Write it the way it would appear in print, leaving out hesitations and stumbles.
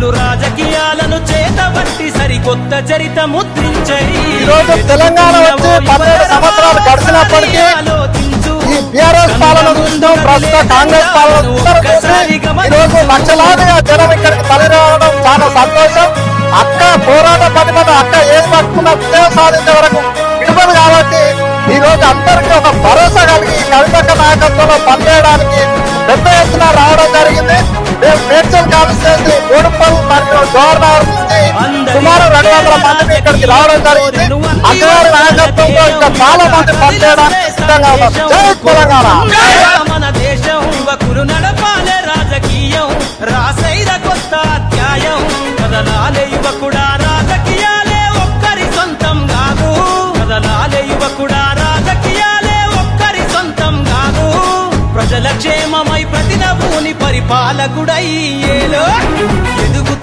నాయకులు రాజకీయాలను చేతబట్టి సరికొత్త చరిత ముద్రించాయి. ఈరోజు తెలంగాణ వచ్చి 12 సంవత్సరాలు గడిచినప్పటికీ ఈ బీఆర్ఎస్ పాలన చూసినాం, ప్రస్తుత కాంగ్రెస్ పాలన ఈరోజు లక్షలాదిగా జనం ఇక్కడికి తరలిరావడం చాలా సంతోషం. అక్క పోరాట పటిమత అక్క ఏది పట్టుకున్న విజయం సాధించే వరకు విడుదల కాబట్టి ఈ రోజు అందరికీ ఒక భరోసా కలిగి కవితక్క నాయకత్వంలో పనిచేయడానికి పెద్ద ఎత్తున రావడం జరిగింది. మేము మేడ్చల్ కాన్స్టిట్యూన్సీ బోడుపల్లి మరియు గవర్నర్ నుంచి సుమారు 200 మందిని ఇక్కడికి రావడం జరిగింది. అక్కగారి నాయకత్వంలో ఇంకా చాలా మంది పనిచేయడానికి సిద్ధంగా ఉన్నారు. జై తెలంగాణ. మన దేశం యువకులు నడపాలే రాజకీయం, రాసైర కొత్త అధ్యాయం. కదలాలే యువకుడా రాజకీయాలే ఒక్కరి సొంతం కాదు, కదలాలే యువకుడా రాజకీయాలే ఒక్కరి సొంతం కాదు. ప్రజల క్షేమమై ప్రతి నభూని పరిపాలకుడై ఏలో ఎదుగు